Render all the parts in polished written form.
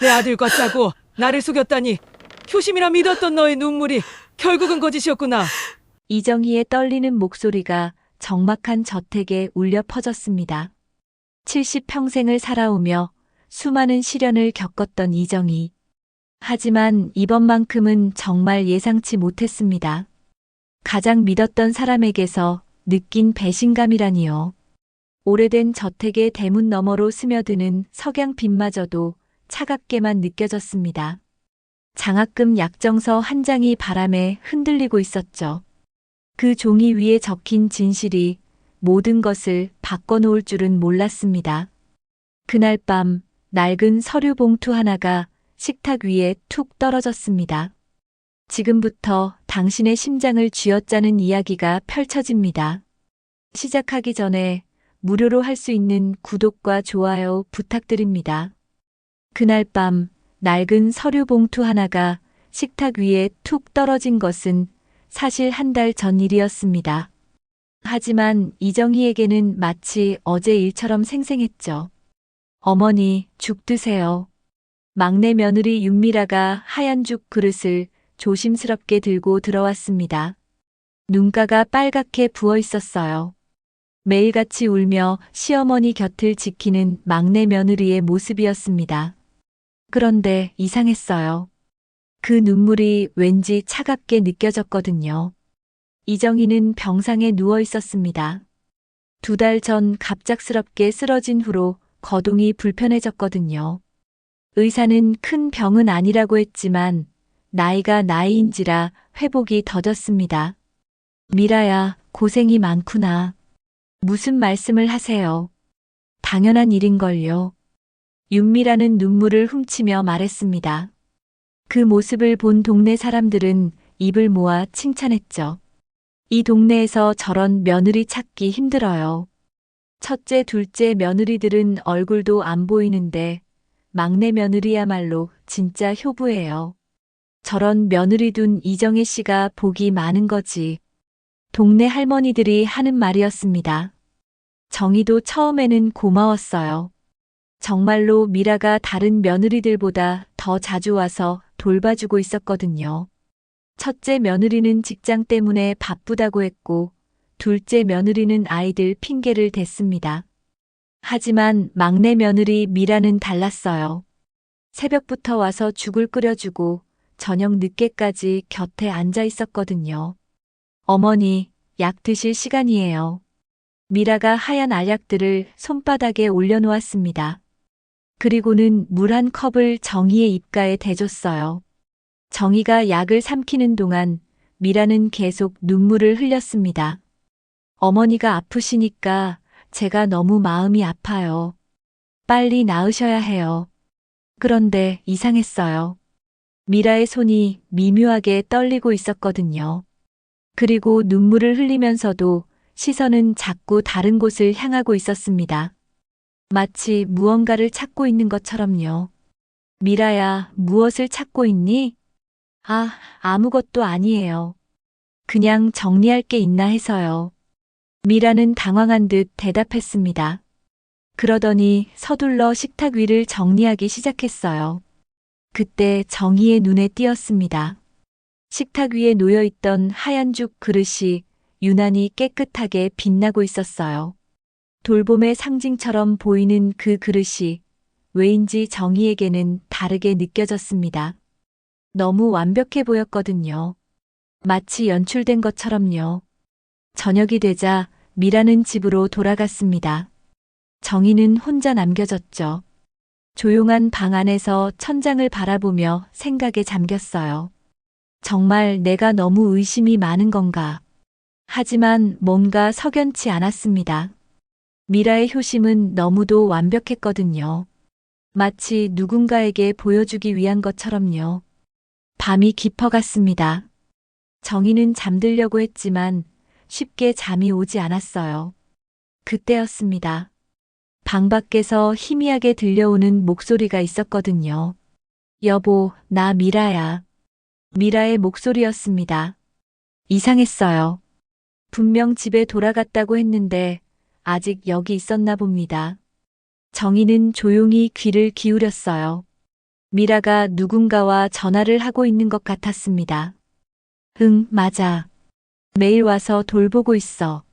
내 아들과 짜고 나를 속였다니 효심이라 믿었던 너의 눈물이 결국은 거짓이었구나. 이정희의 떨리는 목소리가 적막한 저택에 울려 퍼졌습니다. 70평생을 살아오며 수많은 시련을 겪었던 이정희. 하지만 이번만큼은 정말 예상치 못했습니다. 가장 믿었던 사람에게서 느낀 배신감이라니요. 오래된 저택의 대문 너머로 스며드는 석양빛마저도 차갑게만 느껴졌습니다. 장학금 약정서 한 장이 바람에 흔들리고 있었죠. 그 종이 위에 적힌 진실이 모든 것을 바꿔놓을 줄은 몰랐습니다. 그날 밤 낡은 서류 봉투 하나가 식탁 위에 툭 떨어졌습니다. 지금부터 당신의 심장을 쥐어짜는 이야기가 펼쳐집니다. 시작하기 전에 무료로 할 수 있는 구독과 좋아요 부탁드립니다. 그날 밤 낡은 서류 봉투 하나가 식탁 위에 툭 떨어진 것은 사실 한 달 전 일이었습니다. 하지만 이정희에게는 마치 어제 일처럼 생생했죠. 어머니, 죽 드세요. 막내 며느리 윤미라가 하얀 죽 그릇을 조심스럽게 들고 들어왔습니다. 눈가가 빨갛게 부어 있었어요. 매일같이 울며 시어머니 곁을 지키는 막내 며느리의 모습이었습니다. 그런데 이상했어요. 그 눈물이 왠지 차갑게 느껴졌거든요. 이정희는 병상에 누워 있었습니다. 2달 전 갑작스럽게 쓰러진 후로 거동이 불편해졌거든요. 의사는 큰 병은 아니라고 했지만 나이가 나이인지라 회복이 더뎠습니다. 미라야, 고생이 많구나. 무슨 말씀을 하세요? 당연한 일인걸요. 윤미라는 눈물을 훔치며 말했습니다. 그 모습을 본 동네 사람들은 입을 모아 칭찬했죠. 이 동네에서 저런 며느리 찾기 힘들어요. 첫째, 둘째 며느리들은 얼굴도 안 보이는데 막내 며느리야말로 진짜 효부예요. 저런 며느리 둔 이정혜 씨가 복이 많은 거지. 동네 할머니들이 하는 말이었습니다. 정희도 처음에는 고마웠어요. 정말로 미라가 다른 며느리들보다 더 자주 와서 돌봐주고 있었거든요. 첫째 며느리는 직장 때문에 바쁘다고 했고, 둘째 며느리는 아이들 핑계를 댔습니다. 하지만 막내 며느리 미라는 달랐어요. 새벽부터 와서 죽을 끓여주고 저녁 늦게까지 곁에 앉아 있었거든요. 어머니, 약 드실 시간이에요. 미라가 하얀 알약들을 손바닥에 올려놓았습니다. 그리고는 물 한 컵을 정희의 입가에 대줬어요. 정희가 약을 삼키는 동안 미라는 계속 눈물을 흘렸습니다. 어머니가 아프시니까 제가 너무 마음이 아파요. 빨리 나으셔야 해요. 그런데 이상했어요. 미라의 손이 미묘하게 떨리고 있었거든요. 그리고 눈물을 흘리면서도 시선은 자꾸 다른 곳을 향하고 있었습니다. 마치 무언가를 찾고 있는 것처럼요. 미라야, 무엇을 찾고 있니? 아무것도 아니에요. 그냥 정리할 게 있나 해서요. 미라는 당황한 듯 대답했습니다. 그러더니 서둘러 식탁 위를 정리하기 시작했어요. 그때 정희의 눈에 띄었습니다. 식탁 위에 놓여있던 하얀 죽 그릇이 유난히 깨끗하게 빛나고 있었어요. 돌봄의 상징처럼 보이는 그 그릇이 왜인지 정희에게는 다르게 느껴졌습니다. 너무 완벽해 보였거든요. 마치 연출된 것처럼요. 저녁이 되자 미라는 집으로 돌아갔습니다. 정희는 혼자 남겨졌죠. 조용한 방 안에서 천장을 바라보며 생각에 잠겼어요. 정말 내가 너무 의심이 많은 건가? 하지만 뭔가 석연치 않았습니다. 미라의 효심은 너무도 완벽했거든요. 마치 누군가에게 보여주기 위한 것처럼요. 밤이 깊어갔습니다. 정희는 잠들려고 했지만 쉽게 잠이 오지 않았어요. 그때였습니다. 방 밖에서 희미하게 들려오는 목소리가 있었거든요. 여보, 나 미라야. 미라의 목소리였습니다. 이상했어요. 분명 집에 돌아갔다고 했는데 아직 여기 있었나 봅니다. 정희는 조용히 귀를 기울였어요. 미라가 누군가와 전화를 하고 있는 것 같았습니다. 응, 맞아. 매일 와서 돌보고 있어.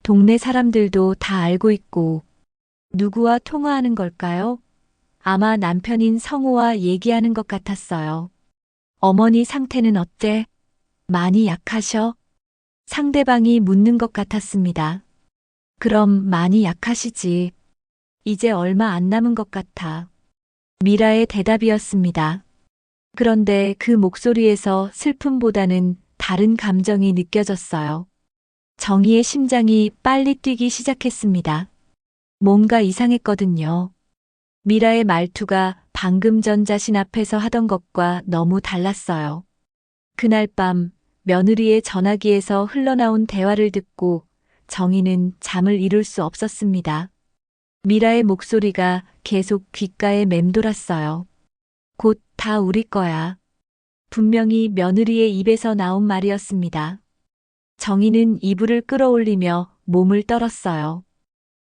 동네 사람들도 다 알고 있고. 누구와 통화하는 걸까요? 아마 남편인 성우와 얘기하는 것 같았어요. 어머니 상태는 어때? 많이 약하셔? 상대방이 묻는 것 같았습니다. 그럼 많이 약하시지. 이제 얼마 안 남은 것 같아. 미라의 대답이었습니다. 그런데 그 목소리에서 슬픔보다는 다른 감정이 느껴졌어요. 정희의 심장이 빨리 뛰기 시작했습니다. 뭔가 이상했거든요. 미라의 말투가 방금 전 자신 앞에서 하던 것과 너무 달랐어요. 그날 밤 며느리의 전화기에서 흘러나온 대화를 듣고 정희는 잠을 이룰 수 없었습니다. 미라의 목소리가 계속 귓가에 맴돌았어요. 곧 다 우리 거야. 분명히 며느리의 입에서 나온 말이었습니다. 정희는 이불을 끌어올리며 몸을 떨었어요.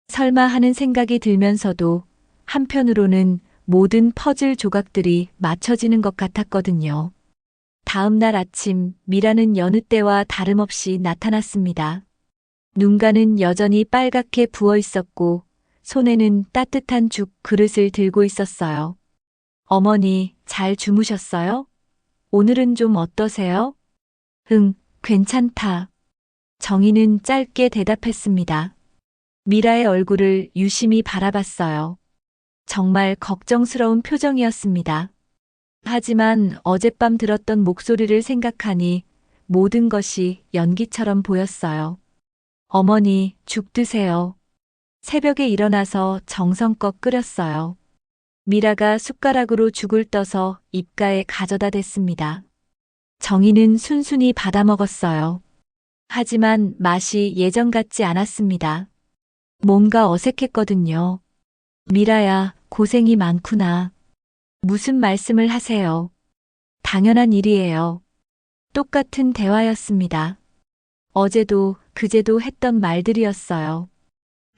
설마 하는 생각이 들면서도 한편으로는 모든 퍼즐 조각들이 맞춰지는 것 같았거든요. 다음 날 아침 미라는 여느 때와 다름없이 나타났습니다. 눈가는 여전히 빨갛게 부어 있었고 손에는 따뜻한 죽 그릇을 들고 있었어요. 어머니, 잘 주무셨어요? 오늘은 좀 어떠세요? 응, 괜찮다. 정희는 짧게 대답했습니다. 미라의 얼굴을 유심히 바라봤어요. 정말 걱정스러운 표정이었습니다. 하지만 어젯밤 들었던 목소리를 생각하니 모든 것이 연기처럼 보였어요. 어머니, 죽 드세요. 새벽에 일어나서 정성껏 끓였어요. 미라가 숟가락으로 죽을 떠서 입가에 가져다 댔습니다. 정희는 순순히 받아 먹었어요. 하지만 맛이 예전 같지 않았습니다. 뭔가 어색했거든요. 미라야, 고생이 많구나. 무슨 말씀을 하세요? 당연한 일이에요. 똑같은 대화였습니다. 어제도 그제도 했던 말들이었어요.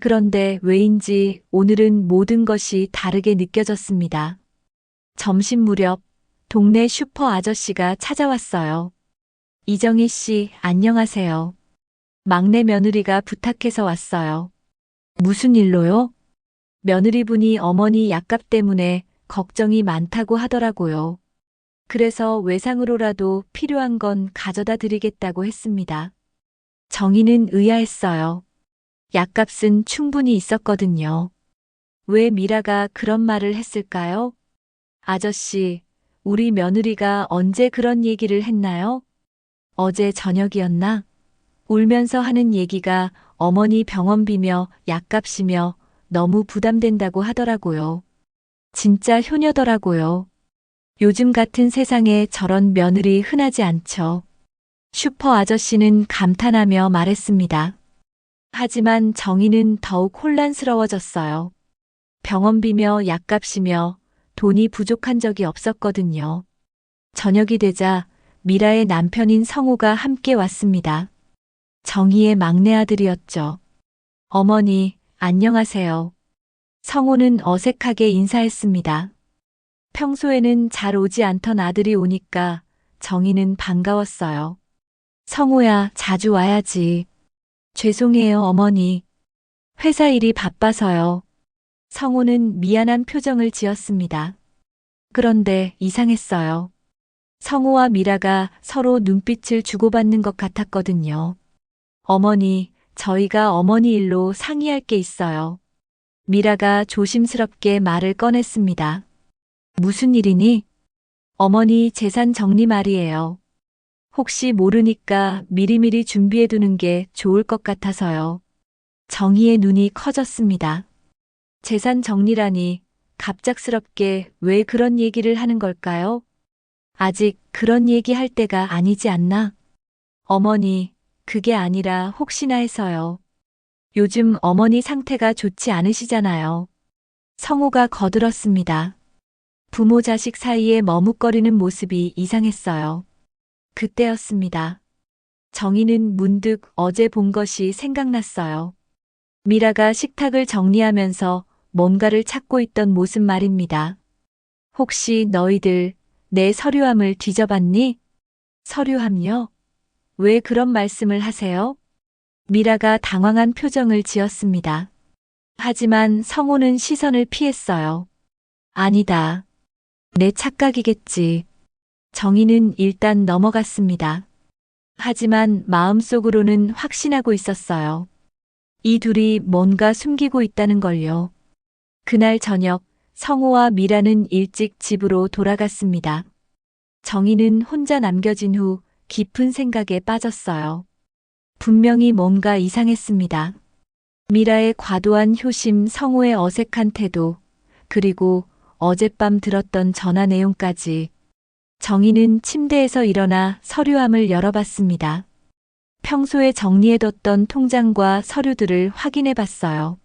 그런데 왜인지 오늘은 모든 것이 다르게 느껴졌습니다. 점심 무렵 동네 슈퍼 아저씨가 찾아왔어요. 이정희 씨, 안녕하세요. 막내 며느리가 부탁해서 왔어요. 무슨 일로요? 며느리분이 어머니 약값 때문에 걱정이 많다고 하더라고요. 그래서 외상으로라도 필요한 건 가져다 드리겠다고 했습니다. 정희는 의아했어요. 약값은 충분히 있었거든요. 왜 미라가 그런 말을 했을까요? 아저씨, 우리 며느리가 언제 그런 얘기를 했나요? 어제 저녁이었나? 울면서 하는 얘기가 어머니 병원비며 약값이며 너무 부담된다고 하더라고요. 진짜 효녀더라고요. 요즘 같은 세상에 저런 며느리 흔하지 않죠. 슈퍼 아저씨는 감탄하며 말했습니다. 하지만 정희는 더욱 혼란스러워졌어요. 병원비며 약값이며 돈이 부족한 적이 없었거든요. 저녁이 되자 미라의 남편인 성우가 함께 왔습니다. 정희의 막내 아들이었죠. 어머니, 안녕하세요. 성우는 어색하게 인사했습니다. 평소에는 잘 오지 않던 아들이 오니까 정희는 반가웠어요. 성우야, 자주 와야지. 죄송해요, 어머니. 회사 일이 바빠서요. 성우는 미안한 표정을 지었습니다. 그런데 이상했어요. 성우와 미라가 서로 눈빛을 주고받는 것 같았거든요. 어머니, 저희가 어머니 일로 상의할 게 있어요. 미라가 조심스럽게 말을 꺼냈습니다. 무슨 일이니? 어머니 재산 정리 말이에요. 혹시 모르니까 미리미리 준비해두는 게 좋을 것 같아서요. 정희의 눈이 커졌습니다. 재산 정리라니 갑작스럽게 왜 그런 얘기를 하는 걸까요? 아직 그런 얘기 할 때가 아니지 않나? 어머니, 그게 아니라 혹시나 해서요. 요즘 어머니 상태가 좋지 않으시잖아요. 성우가 거들었습니다. 부모 자식 사이에 머뭇거리는 모습이 이상했어요. 그때였습니다. 정희는 문득 어제 본 것이 생각났어요. 미라가 식탁을 정리하면서 뭔가를 찾고 있던 모습 말입니다. 혹시 너희들 내 서류함을 뒤져봤니? 서류함요? 왜 그런 말씀을 하세요? 미라가 당황한 표정을 지었습니다. 하지만 성호는 시선을 피했어요. 아니다. 내 착각이겠지. 정희는 일단 넘어갔습니다. 하지만 마음속으로는 확신하고 있었어요. 이 둘이 뭔가 숨기고 있다는 걸요. 그날 저녁 성호와 미라는 일찍 집으로 돌아갔습니다. 정희는 혼자 남겨진 후 깊은 생각에 빠졌어요. 분명히 뭔가 이상했습니다. 미라의 과도한 효심, 성호의 어색한 태도, 그리고 어젯밤 들었던 전화 내용까지. 정희는 침대에서 일어나 서류함을 열어봤습니다. 평소에 정리해뒀던 통장과 서류들을 확인해 봤어요.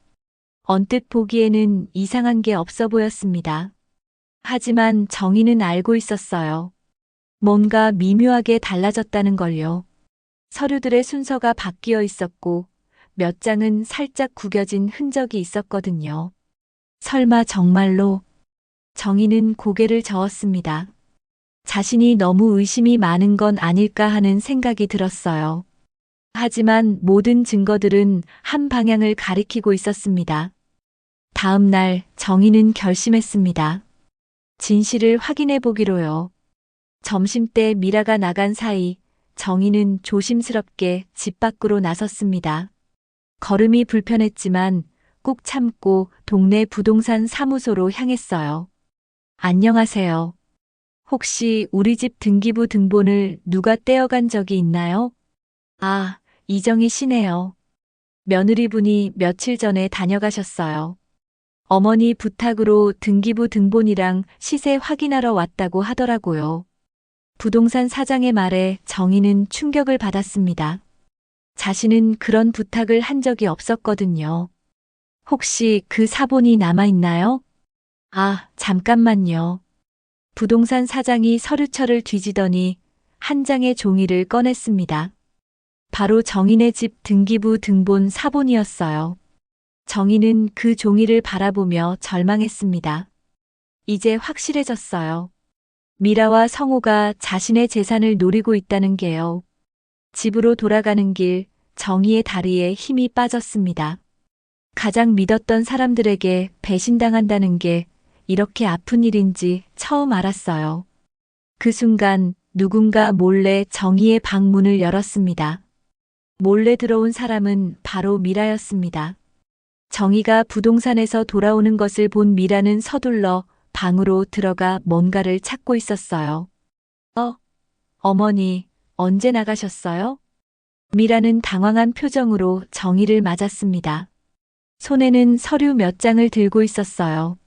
언뜻 보기에는 이상한 게 없어 보였습니다. 하지만 정희는 알고 있었어요. 뭔가 미묘하게 달라졌다는 걸요. 서류들의 순서가 바뀌어 있었고 몇 장은 살짝 구겨진 흔적이 있었거든요. 설마 정말로? 정희는 고개를 저었습니다. 자신이 너무 의심이 많은 건 아닐까 하는 생각이 들었어요. 하지만 모든 증거들은 한 방향을 가리키고 있었습니다. 다음 날 정희는 결심했습니다. 진실을 확인해 보기로요. 점심때 미라가 나간 사이 정희는 조심스럽게 집 밖으로 나섰습니다. 걸음이 불편했지만 꾹 참고 동네 부동산 사무소로 향했어요. 안녕하세요. 혹시 우리 집 등기부 등본을 누가 떼어간 적이 있나요? 아, 이정희 씨네요. 며느리분이 며칠 전에 다녀가셨어요. 어머니 부탁으로 등기부 등본이랑 시세 확인하러 왔다고 하더라고요. 부동산 사장의 말에 정희는 충격을 받았습니다. 자신은 그런 부탁을 한 적이 없었거든요. 혹시 그 사본이 남아있나요? 아, 잠깐만요. 부동산 사장이 서류철을 뒤지더니 한 장의 종이를 꺼냈습니다. 바로 정인의 집 등기부 등본 사본이었어요. 정인은 그 종이를 바라보며 절망했습니다. 이제 확실해졌어요. 미라와 성호가 자신의 재산을 노리고 있다는 게요. 집으로 돌아가는 길, 정희의 다리에 힘이 빠졌습니다. 가장 믿었던 사람들에게 배신당한다는 게 이렇게 아픈 일인지 처음 알았어요. 그 순간 누군가 몰래 정희의 방문을 열었습니다. 몰래 들어온 사람은 바로 미라였습니다. 정희가 부동산에서 돌아오는 것을 본 미라는 서둘러 방으로 들어가 뭔가를 찾고 있었어요. 어머니, 언제 나가셨어요? 미라는 당황한 표정으로 정희를 맞았습니다. 손에는 서류 몇 장을 들고 있었어요.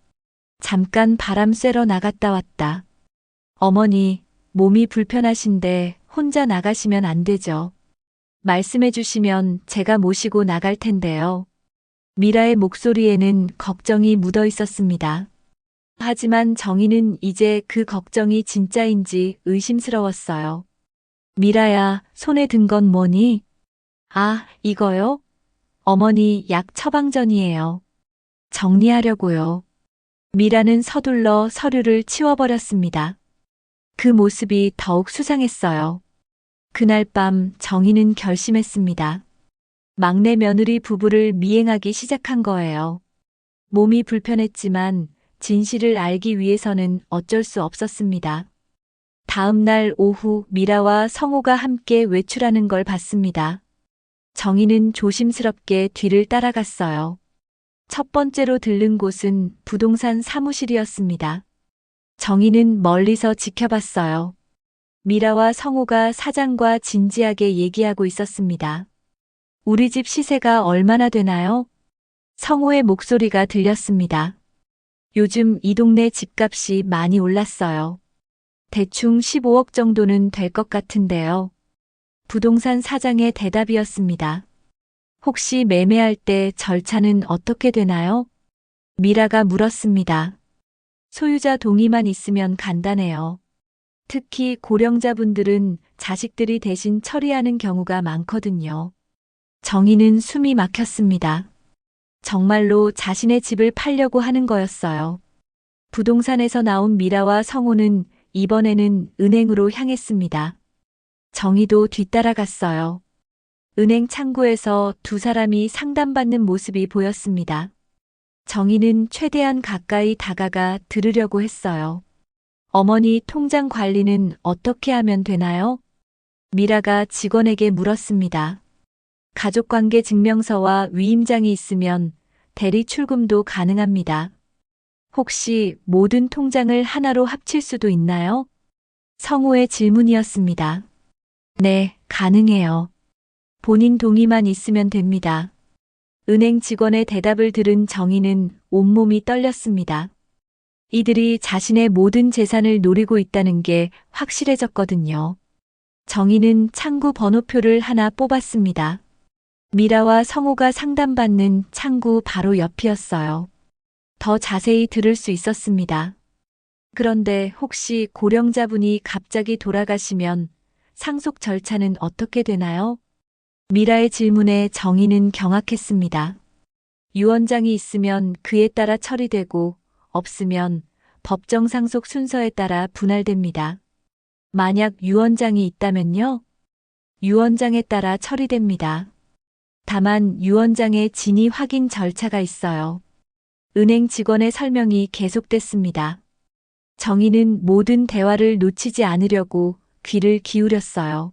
잠깐 바람 쐬러 나갔다 왔다. 어머니, 몸이 불편하신데 혼자 나가시면 안 되죠. 말씀해 주시면 제가 모시고 나갈 텐데요. 미라의 목소리에는 걱정이 묻어 있었습니다. 하지만 정희는 이제 그 걱정이 진짜인지 의심스러웠어요. 미라야, 손에 든 건 뭐니? 아, 이거요? 어머니 약 처방전이에요. 정리하려고요. 미라는 서둘러 서류를 치워버렸습니다. 그 모습이 더욱 수상했어요. 그날 밤 정희는 결심했습니다. 막내 며느리 부부를 미행하기 시작한 거예요. 몸이 불편했지만 진실을 알기 위해서는 어쩔 수 없었습니다. 다음 날 오후 미라와 성호가 함께 외출하는 걸 봤습니다. 정희는 조심스럽게 뒤를 따라갔어요. 첫 번째로 들른 곳은 부동산 사무실이었습니다. 정희는 멀리서 지켜봤어요. 미라와 성호가 사장과 진지하게 얘기하고 있었습니다. 우리 집 시세가 얼마나 되나요? 성호의 목소리가 들렸습니다. 요즘 이 동네 집값이 많이 올랐어요. 대충 15억 정도는 될 것 같은데요. 부동산 사장의 대답이었습니다. 혹시 매매할 때 절차는 어떻게 되나요? 미라가 물었습니다. 소유자 동의만 있으면 간단해요. 특히 고령자분들은 자식들이 대신 처리하는 경우가 많거든요. 정희는 숨이 막혔습니다. 정말로 자신의 집을 팔려고 하는 거였어요. 부동산에서 나온 미라와 성호는 이번에는 은행으로 향했습니다. 정희도 뒤따라갔어요. 은행 창구에서 두 사람이 상담받는 모습이 보였습니다. 정희는 최대한 가까이 다가가 들으려고 했어요. 어머니, 통장 관리는 어떻게 하면 되나요? 미라가 직원에게 물었습니다. 가족관계 증명서와 위임장이 있으면 대리 출금도 가능합니다. 혹시 모든 통장을 하나로 합칠 수도 있나요? 성우의 질문이었습니다. 네, 가능해요. 본인 동의만 있으면 됩니다. 은행 직원의 대답을 들은 정희는 온몸이 떨렸습니다. 이들이 자신의 모든 재산을 노리고 있다는 게 확실해졌거든요. 정희는 창구 번호표를 하나 뽑았습니다. 미라와 성호가 상담받는 창구 바로 옆이었어요. 더 자세히 들을 수 있었습니다. 그런데 혹시 고령자분이 갑자기 돌아가시면 상속 절차는 어떻게 되나요? 미라의 질문에 정희는 경악했습니다. 유언장이 있으면 그에 따라 처리되고 없으면 법정 상속 순서에 따라 분할됩니다. 만약 유언장이 있다면요? 유언장에 따라 처리됩니다. 다만 유언장에 진위 확인 절차가 있어요. 은행 직원의 설명이 계속됐습니다. 정희는 모든 대화를 놓치지 않으려고 귀를 기울였어요.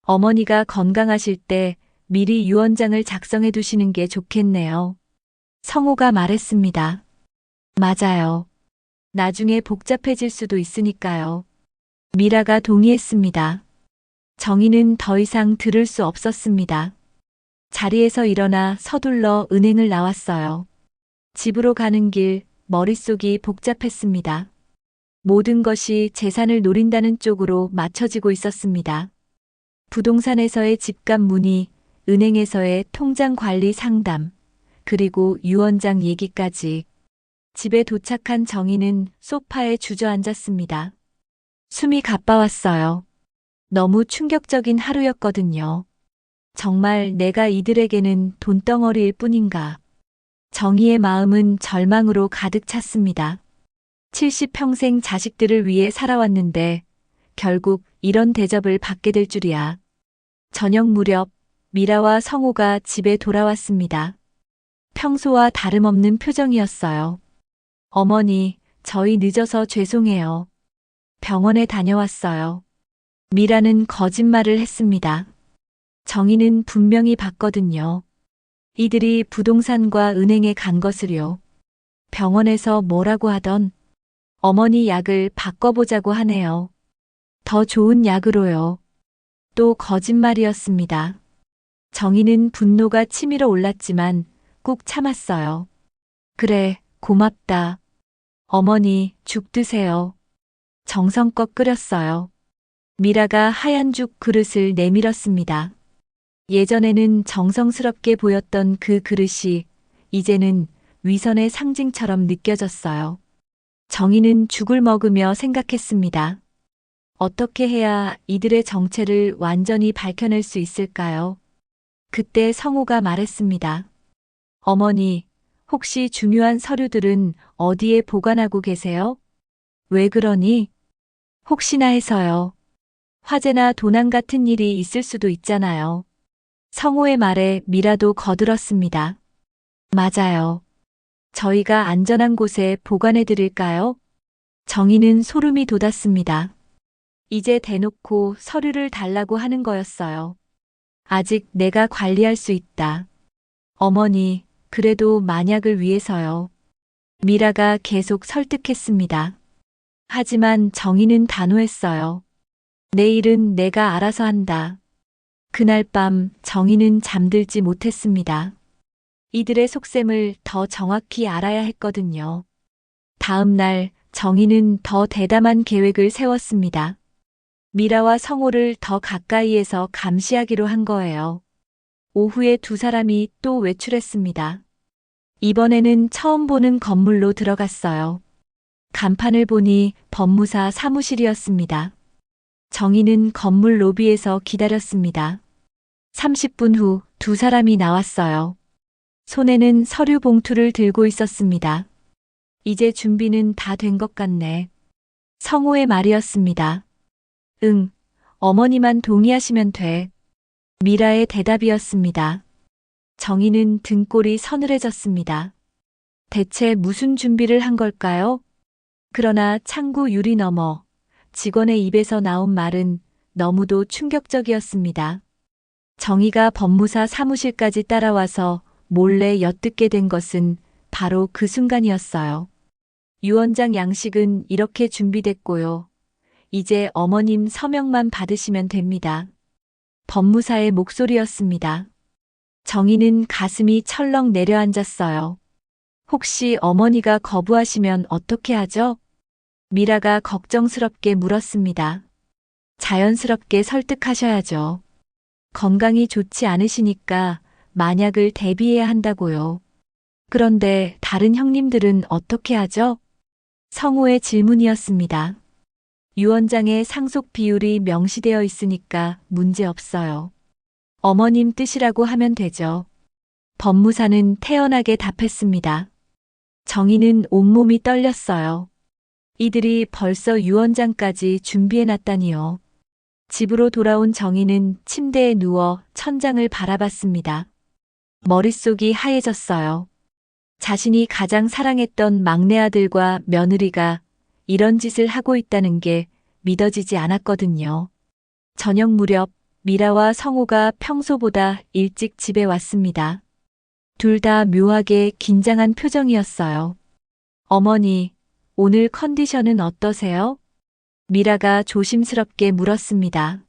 어머니가 건강하실 때 미리 유언장을 작성해 두시는 게 좋겠네요. 성호가 말했습니다. 맞아요. 나중에 복잡해질 수도 있으니까요. 미라가 동의했습니다. 정희는 더 이상 들을 수 없었습니다. 자리에서 일어나 서둘러 은행을 나왔어요. 집으로 가는 길 머릿속이 복잡했습니다. 모든 것이 재산을 노린다는 쪽으로 맞춰지고 있었습니다. 부동산에서의 집값 문의, 은행에서의 통장 관리 상담, 그리고 유언장 얘기까지. 집에 도착한 정희는 소파에 주저앉았습니다. 숨이 가빠왔어요. 너무 충격적인 하루였거든요. 정말 내가 이들에게는 돈덩어리일 뿐인가. 정희의 마음은 절망으로 가득 찼습니다. 70평생 자식들을 위해 살아왔는데 결국 이런 대접을 받게 될 줄이야. 저녁 무렵 미라와 성호가 집에 돌아왔습니다. 평소와 다름없는 표정이었어요. 어머니, 저희 늦어서 죄송해요. 병원에 다녀왔어요. 미라는 거짓말을 했습니다. 정희는 분명히 봤거든요. 이들이 부동산과 은행에 간 것을요. 병원에서 뭐라고 하던 어머니 약을 바꿔보자고 하네요. 더 좋은 약으로요. 또 거짓말이었습니다. 정희는 분노가 치밀어 올랐지만 꾹 참았어요. 그래, 고맙다. 어머니, 죽 드세요. 정성껏 끓였어요. 미라가 하얀 죽 그릇을 내밀었습니다. 예전에는 정성스럽게 보였던 그 그릇이 이제는 위선의 상징처럼 느껴졌어요. 정희는 죽을 먹으며 생각했습니다. 어떻게 해야 이들의 정체를 완전히 밝혀낼 수 있을까요? 그때 성호가 말했습니다. 어머니, 혹시 중요한 서류들은 어디에 보관하고 계세요? 왜 그러니? 혹시나 해서요. 화재나 도난 같은 일이 있을 수도 있잖아요. 성호의 말에 미라도 거들었습니다. 맞아요. 저희가 안전한 곳에 보관해 드릴까요? 정희는 소름이 돋았습니다. 이제 대놓고 서류를 달라고 하는 거였어요. 아직 내가 관리할 수 있다. 어머니, 그래도 만약을 위해서요. 미라가 계속 설득했습니다. 하지만 정희는 단호했어요. 내일은 내가 알아서 한다. 그날 밤 정희는 잠들지 못했습니다. 이들의 속셈을 더 정확히 알아야 했거든요. 다음 날 정희는 더 대담한 계획을 세웠습니다. 미라와 성호를 더 가까이에서 감시하기로 한 거예요. 오후에 두 사람이 또 외출했습니다. 이번에는 처음 보는 건물로 들어갔어요. 간판을 보니 법무사 사무실이었습니다. 정희는 건물 로비에서 기다렸습니다. 30분 후 두 사람이 나왔어요. 손에는 서류 봉투를 들고 있었습니다. 이제 준비는 다 된 것 같네. 성호의 말이었습니다. 응, 어머니만 동의하시면 돼. 미라의 대답이었습니다. 정희는 등골이 서늘해졌습니다. 대체 무슨 준비를 한 걸까요? 그러나 창구 유리 너머 직원의 입에서 나온 말은 너무도 충격적이었습니다. 정희가 법무사 사무실까지 따라와서 몰래 엿듣게 된 것은 바로 그 순간이었어요. 유 원장 양식은 이렇게 준비됐고요. 이제 어머님 서명만 받으시면 됩니다. 법무사의 목소리였습니다. 정희는 가슴이 철렁 내려앉았어요. 혹시 어머니가 거부하시면 어떻게 하죠? 미라가 걱정스럽게 물었습니다. 자연스럽게 설득하셔야죠. 건강이 좋지 않으시니까 만약을 대비해야 한다고요. 그런데 다른 형님들은 어떻게 하죠? 성호의 질문이었습니다. 유 원장의 상속 비율이 명시되어 있으니까 문제 없어요. 어머님 뜻이라고 하면 되죠. 법무사는 태연하게 답했습니다. 정희는 온몸이 떨렸어요. 이들이 벌써 유 원장까지 준비해놨다니요. 집으로 돌아온 정희는 침대에 누워 천장을 바라봤습니다. 머릿속이 하얘졌어요. 자신이 가장 사랑했던 막내 아들과 며느리가 이런 짓을 하고 있다는 게 믿어지지 않았거든요. 저녁 무렵 미라와 성호가 평소보다 일찍 집에 왔습니다. 둘 다 묘하게 긴장한 표정이었어요. 어머니, 오늘 컨디션은 어떠세요? 미라가 조심스럽게 물었습니다.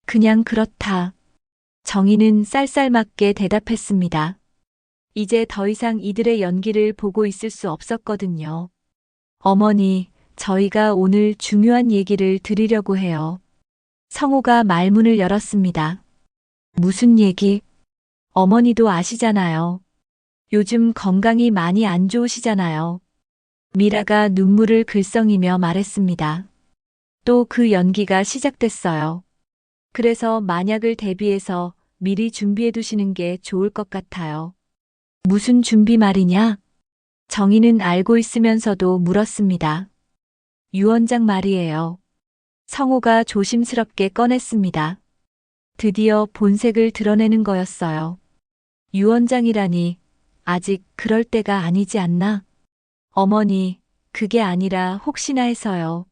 그냥 그렇다. 정희는 쌀쌀맞게 대답했습니다. 이제 더 이상 이들의 연기를 보고 있을 수 없었거든요. 어머니, 저희가 오늘 중요한 얘기를 드리려고 해요. 성호가 말문을 열었습니다. 무슨 얘기? 어머니도 아시잖아요. 요즘 건강이 많이 안 좋으시잖아요. 미라가 눈물을 글썽이며 말했습니다. 또 그 연기가 시작됐어요. 그래서 만약을 대비해서 미리 준비해 두시는 게 좋을 것 같아요. 무슨 준비 말이냐? 정희는 알고 있으면서도 물었습니다. 유 원장 말이에요. 성호가 조심스럽게 꺼냈습니다. 드디어 본색을 드러내는 거였어요. 유 원장이라니 아직 그럴 때가 아니지 않나? 어머니, 그게 아니라 혹시나 해서요.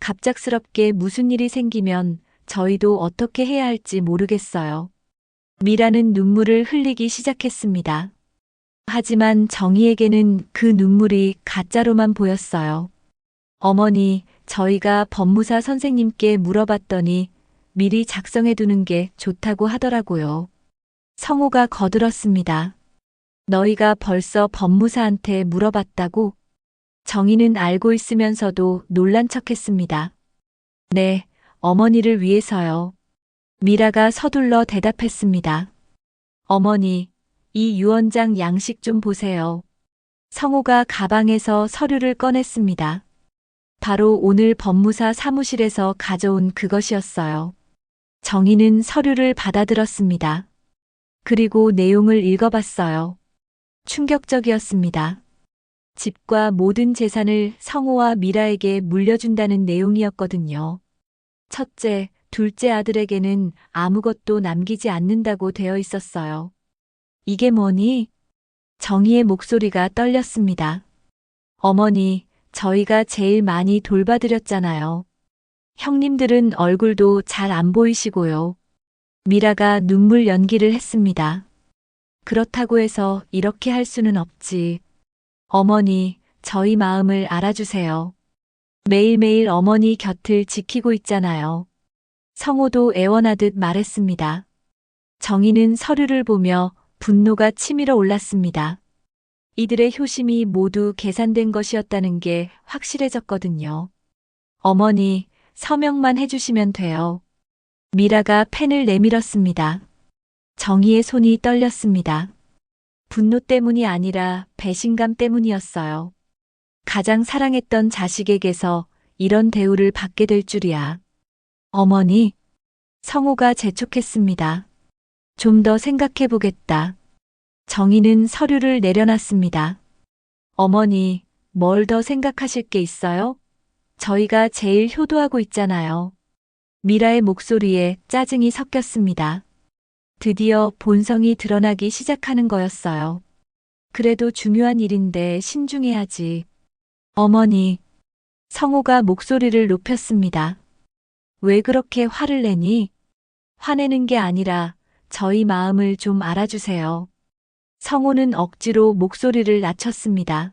갑작스럽게 무슨 일이 생기면 저희도 어떻게 해야 할지 모르겠어요. 미라는 눈물을 흘리기 시작했습니다. 하지만 정희에게는 그 눈물이 가짜로만 보였어요. 어머니, 저희가 법무사 선생님께 물어봤더니 미리 작성해 두는 게 좋다고 하더라고요. 성호가 거들었습니다. 너희가 벌써 법무사한테 물어봤다고? 정희는 알고 있으면서도 놀란 척했습니다. 네, 어머니를 위해서요. 미라가 서둘러 대답했습니다. 어머니, 이 유 원장 양식 좀 보세요. 성호가 가방에서 서류를 꺼냈습니다. 바로 오늘 법무사 사무실에서 가져온 그것이었어요. 정희는 서류를 받아들었습니다. 그리고 내용을 읽어봤어요. 충격적이었습니다. 집과 모든 재산을 성호와 미라에게 물려준다는 내용이었거든요. 첫째, 둘째 아들에게는 아무것도 남기지 않는다고 되어 있었어요. 이게 뭐니? 정희의 목소리가 떨렸습니다. 어머니, 저희가 제일 많이 돌봐드렸잖아요. 형님들은 얼굴도 잘 안 보이시고요. 미라가 눈물 연기를 했습니다. 그렇다고 해서 이렇게 할 수는 없지. 어머니, 저희 마음을 알아주세요. 매일매일 어머니 곁을 지키고 있잖아요. 성호도 애원하듯 말했습니다. 정희는 서류를 보며 분노가 치밀어 올랐습니다. 이들의 효심이 모두 계산된 것이었다는 게 확실해졌거든요. 어머니, 서명만 해주시면 돼요. 미라가 펜을 내밀었습니다. 정희의 손이 떨렸습니다. 분노 때문이 아니라 배신감 때문이었어요. 가장 사랑했던 자식에게서 이런 대우를 받게 될 줄이야. 어머니, 성호가 재촉했습니다. 좀 더 생각해 보겠다. 정희는 서류를 내려놨습니다. 어머니, 뭘 더 생각하실 게 있어요? 저희가 제일 효도하고 있잖아요. 미라의 목소리에 짜증이 섞였습니다. 드디어 본성이 드러나기 시작하는 거였어요. 그래도 중요한 일인데 신중해야지. 어머니, 성호가 목소리를 높였습니다. 왜 그렇게 화를 내니? 화내는 게 아니라 저희 마음을 좀 알아주세요. 성호는 억지로 목소리를 낮췄습니다.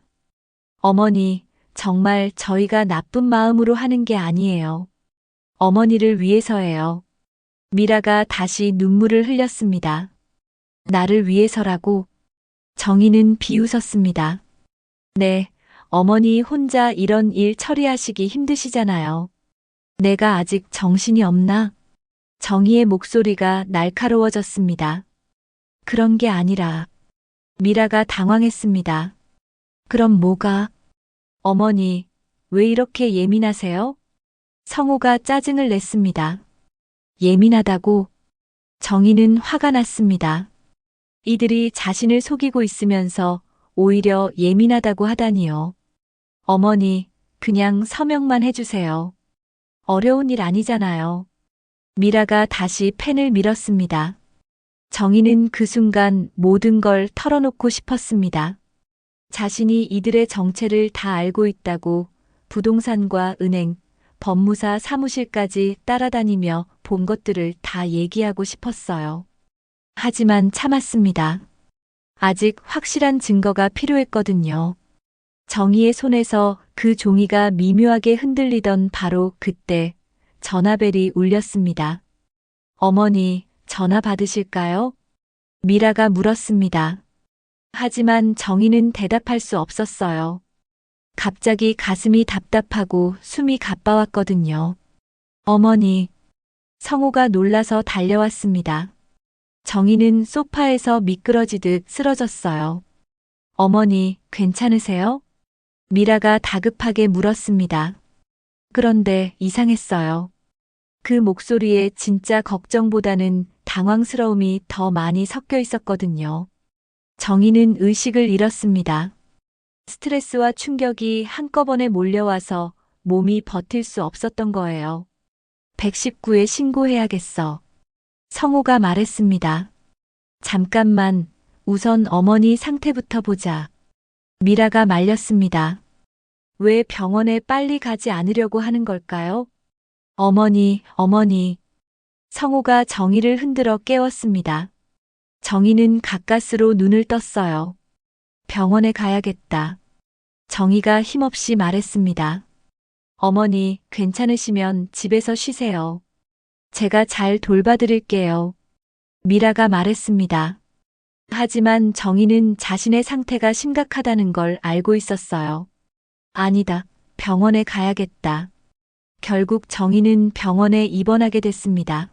어머니, 정말 저희가 나쁜 마음으로 하는 게 아니에요. 어머니를 위해서예요. 미라가 다시 눈물을 흘렸습니다. 나를 위해서라고. 정희는 비웃었습니다. 네, 어머니 혼자 이런 일 처리하시기 힘드시잖아요. 내가 아직 정신이 없나? 정희의 목소리가 날카로워졌습니다. 그런 게 아니라. 미라가 당황했습니다. 그럼 뭐가? 어머니, 왜 이렇게 예민하세요? 성호가 짜증을 냈습니다. 예민하다고? 정희는 화가 났습니다. 이들이 자신을 속이고 있으면서 오히려 예민하다고 하다니요. 어머니, 그냥 서명만 해주세요. 어려운 일 아니잖아요. 미라가 다시 펜을 밀었습니다. 정희는 그 순간 모든 걸 털어놓고 싶었습니다. 자신이 이들의 정체를 다 알고 있다고 부동산과 은행, 법무사 사무실까지 따라다니며 본 것들을 다 얘기하고 싶었어요. 하지만 참았습니다. 아직 확실한 증거가 필요했거든요. 정희의 손에서 그 종이가 미묘하게 흔들리던 바로 그때 전화벨이 울렸습니다. 어머니, 전화 받으실까요? 미라가 물었습니다. 하지만 정희는 대답할 수 없었어요. 갑자기 가슴이 답답하고 숨이 가빠왔거든요. 어머니, 성호가 놀라서 달려왔습니다. 정희는 소파에서 미끄러지듯 쓰러졌어요. 어머니, 괜찮으세요? 미라가 다급하게 물었습니다. 그런데 이상했어요. 그 목소리에 진짜 걱정보다는 당황스러움이 더 많이 섞여 있었거든요. 정희는 의식을 잃었습니다. 스트레스와 충격이 한꺼번에 몰려와서 몸이 버틸 수 없었던 거예요. 119에 신고해야겠어. 성호가 말했습니다. 잠깐만, 우선 어머니 상태부터 보자. 미라가 말렸습니다. 왜 병원에 빨리 가지 않으려고 하는 걸까요? 어머니, 어머니. 성호가 정희를 흔들어 깨웠습니다. 정희는 가까스로 눈을 떴어요. 병원에 가야겠다. 정희가 힘없이 말했습니다. 어머니, 괜찮으시면 집에서 쉬세요. 제가 잘 돌봐드릴게요. 미라가 말했습니다. 하지만 정희는 자신의 상태가 심각하다는 걸 알고 있었어요. 아니다, 병원에 가야겠다. 결국 정희는 병원에 입원하게 됐습니다.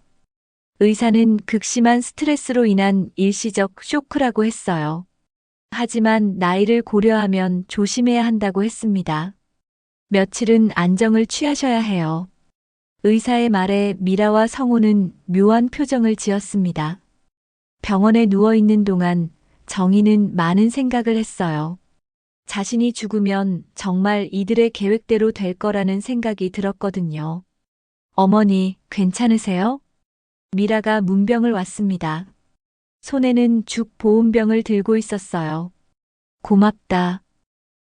의사는 극심한 스트레스로 인한 일시적 쇼크라고 했어요. 하지만 나이를 고려하면 조심해야 한다고 했습니다. 며칠은 안정을 취하셔야 해요. 의사의 말에 미라와 성호는 묘한 표정을 지었습니다. 병원에 누워있는 동안 정희는 많은 생각을 했어요. 자신이 죽으면 정말 이들의 계획대로 될 거라는 생각이 들었거든요. 어머니, 괜찮으세요? 미라가 문병을 왔습니다. 손에는 죽 보온병을 들고 있었어요. 고맙다.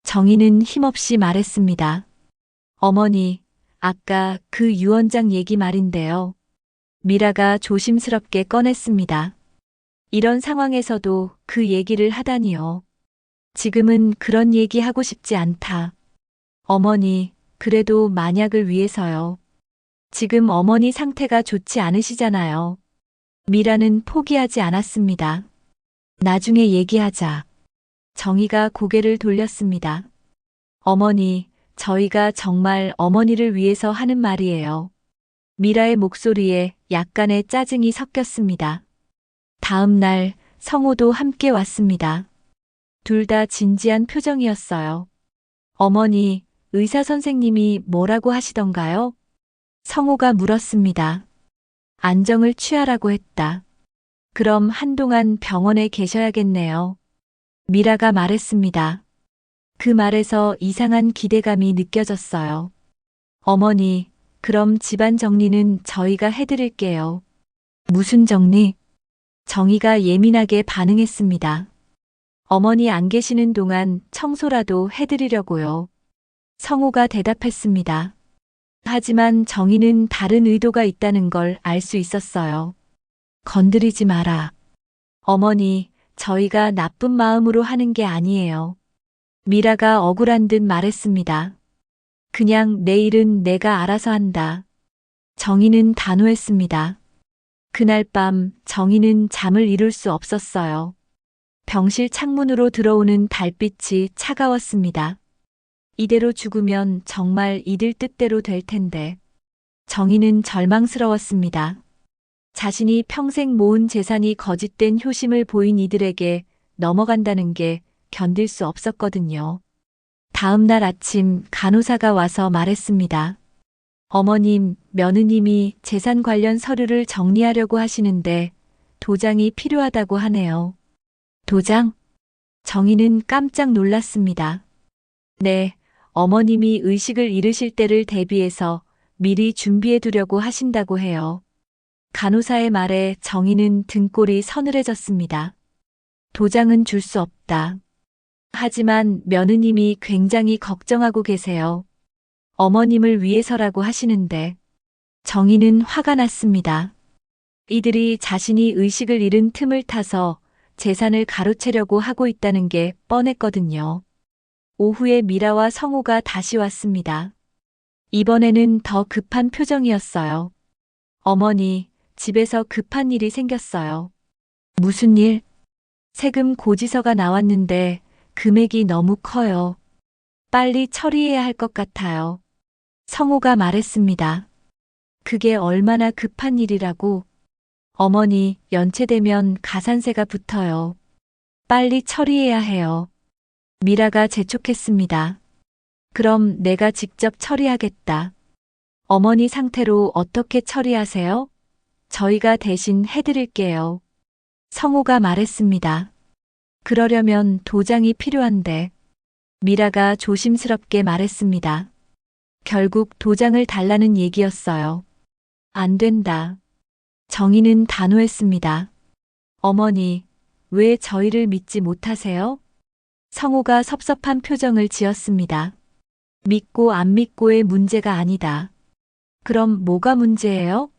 정희는 힘없이 말했습니다. 어머니, 아까 그 유언장 얘기 말인데요. 미라가 조심스럽게 꺼냈습니다. 이런 상황에서도 그 얘기를 하다니요. 지금은 그런 얘기 하고 싶지 않다. 어머니, 그래도 만약을 위해서요. 지금 어머니 상태가 좋지 않으시잖아요. 미라는 포기하지 않았습니다. 나중에 얘기하자. 정희가 고개를 돌렸습니다. 어머니, 저희가 정말 어머니를 위해서 하는 말이에요. 미라의 목소리에 약간의 짜증이 섞였습니다. 다음 날 성호도 함께 왔습니다. 둘 다 진지한 표정이었어요. 어머니, 의사 선생님이 뭐라고 하시던가요? 성호가 물었습니다. 안정을 취하라고 했다. 그럼 한동안 병원에 계셔야겠네요. 미라가 말했습니다. 그 말에서 이상한 기대감이 느껴졌어요. 어머니, 그럼 집안 정리는 저희가 해드릴게요. 무슨 정리? 정희가 예민하게 반응했습니다. 어머니 안 계시는 동안 청소라도 해드리려고요. 성우가 대답했습니다. 하지만 정희는 다른 의도가 있다는 걸 알 수 있었어요. 건드리지 마라. 어머니, 저희가 나쁜 마음으로 하는 게 아니에요. 미라가 억울한 듯 말했습니다. 그냥 내일은 내가 알아서 한다. 정희는 단호했습니다. 그날 밤 정희는 잠을 이룰 수 없었어요. 병실 창문으로 들어오는 달빛이 차가웠습니다. 이대로 죽으면 정말 이들 뜻대로 될 텐데. 정희는 절망스러웠습니다. 자신이 평생 모은 재산이 거짓된 효심을 보인 이들에게 넘어간다는 게 견딜 수 없었거든요. 다음 날 아침 간호사가 와서 말했습니다. 어머님, 며느님이 재산 관련 서류를 정리하려고 하시는데 도장이 필요하다고 하네요. 도장? 정희는 깜짝 놀랐습니다. 네, 어머님이 의식을 잃으실 때를 대비해서 미리 준비해 두려고 하신다고 해요. 간호사의 말에 정희는 등골이 서늘해졌습니다. 도장은 줄 수 없다. 하지만 며느님이 굉장히 걱정하고 계세요. 어머님을 위해서라고 하시는데. 정희는 화가 났습니다. 이들이 자신이 의식을 잃은 틈을 타서 재산을 가로채려고 하고 있다는 게 뻔했거든요. 오후에 미라와 성우가 다시 왔습니다. 이번에는 더 급한 표정이었어요. 어머니, 집에서 급한 일이 생겼어요. 무슨 일? 세금 고지서가 나왔는데 금액이 너무 커요. 빨리 처리해야 할 것 같아요. 성우가 말했습니다. 그게 얼마나 급한 일이라고? 어머니, 연체되면 가산세가 붙어요. 빨리 처리해야 해요. 미라가 재촉했습니다. 그럼 내가 직접 처리하겠다. 어머니 상태로 어떻게 처리하세요? 저희가 대신 해드릴게요. 성우가 말했습니다. 그러려면 도장이 필요한데. 미라가 조심스럽게 말했습니다. 결국 도장을 달라는 얘기였어요. 안 된다. 정희는 단호했습니다. 어머니, 왜 저희를 믿지 못하세요? 성우가 섭섭한 표정을 지었습니다. 믿고 안 믿고의 문제가 아니다. 그럼 뭐가 문제예요?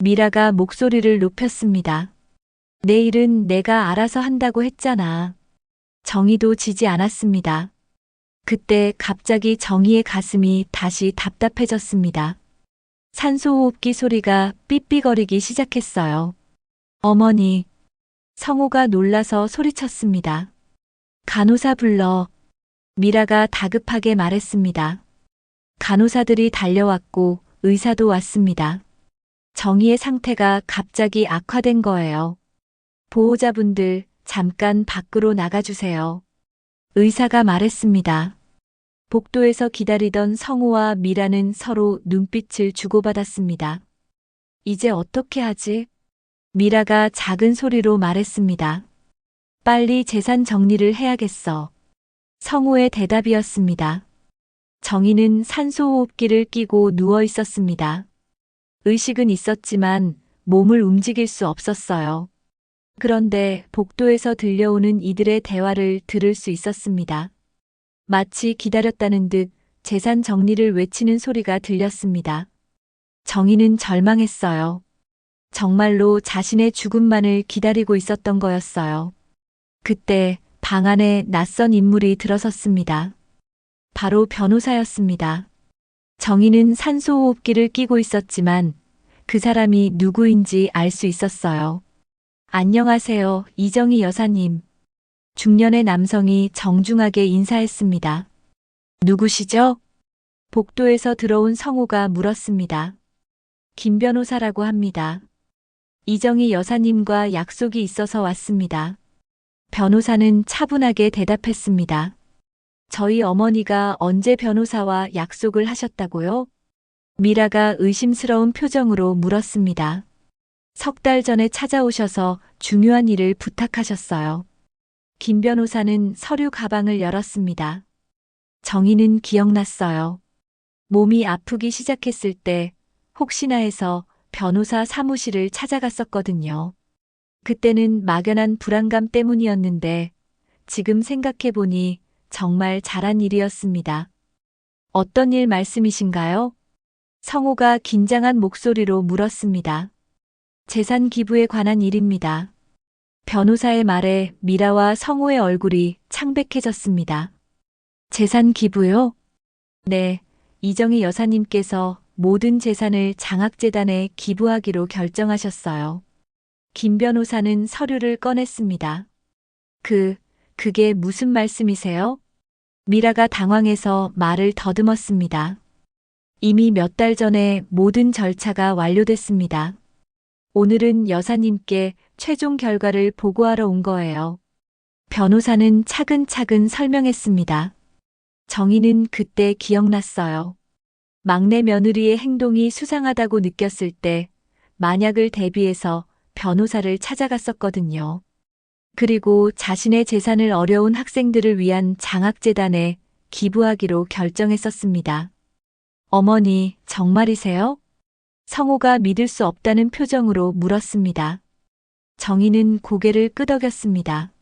미라가 목소리를 높였습니다. 내일은 내가 알아서 한다고 했잖아. 정희도 지지 않았습니다. 그때 갑자기 정희의 가슴이 다시 답답해졌습니다. 산소호흡기 소리가 삐삐거리기 시작했어요. 어머니. 성우가 놀라서 소리쳤습니다. 간호사 불러. 미라가 다급하게 말했습니다. 간호사들이 달려왔고 의사도 왔습니다. 정희의 상태가 갑자기 악화된 거예요. 보호자분들 잠깐 밖으로 나가주세요. 의사가 말했습니다. 복도에서 기다리던 성우와 미라는 서로 눈빛을 주고받았습니다. 이제 어떻게 하지? 미라가 작은 소리로 말했습니다. 빨리 재산 정리를 해야겠어. 성우의 대답이었습니다. 정희는 산소호흡기를 끼고 누워 있었습니다. 의식은 있었지만 몸을 움직일 수 없었어요. 그런데 복도에서 들려오는 이들의 대화를 들을 수 있었습니다. 마치 기다렸다는 듯 재산 정리를 외치는 소리가 들렸습니다. 정희는 절망했어요. 정말로 자신의 죽음만을 기다리고 있었던 거였어요. 그때 방 안에 낯선 인물이 들어섰습니다. 바로 변호사였습니다. 정희는 산소호흡기를 끼고 있었지만 그 사람이 누구인지 알 수 있었어요. 안녕하세요, 이정희 여사님. 중년의 남성이 정중하게 인사했습니다. 누구시죠? 복도에서 들어온 성우가 물었습니다. 김 변호사라고 합니다. 이정희 여사님과 약속이 있어서 왔습니다. 변호사는 차분하게 대답했습니다. 저희 어머니가 언제 변호사와 약속을 하셨다고요? 미라가 의심스러운 표정으로 물었습니다. 석 달 전에 찾아오셔서 중요한 일을 부탁하셨어요. 김 변호사는 서류 가방을 열었습니다. 정희는 기억났어요. 몸이 아프기 시작했을 때 혹시나 해서 변호사 사무실을 찾아갔었거든요. 그때는 막연한 불안감 때문이었는데 지금 생각해보니 정말 잘한 일이었습니다. 어떤 일 말씀이신가요? 성호가 긴장한 목소리로 물었습니다. 재산 기부에 관한 일입니다. 변호사의 말에 미라와 성호의 얼굴이 창백해졌습니다. 재산 기부요? 네, 이정희 여사님께서 모든 재산을 장학재단에 기부하기로 결정하셨어요. 김 변호사는 서류를 꺼냈습니다. 그게 무슨 말씀이세요? 미라가 당황해서 말을 더듬었습니다. 이미 몇 달 전에 모든 절차가 완료됐습니다. 오늘은 여사님께 최종 결과를 보고하러 온 거예요. 변호사는 차근차근 설명했습니다. 정희는 그때 기억났어요. 막내 며느리의 행동이 수상하다고 느꼈을 때 만약을 대비해서 변호사를 찾아갔었거든요. 그리고 자신의 재산을 어려운 학생들을 위한 장학재단에 기부하기로 결정했었습니다. 어머니, 정말이세요? 성호가 믿을 수 없다는 표정으로 물었습니다. 정희는 고개를 끄덕였습니다.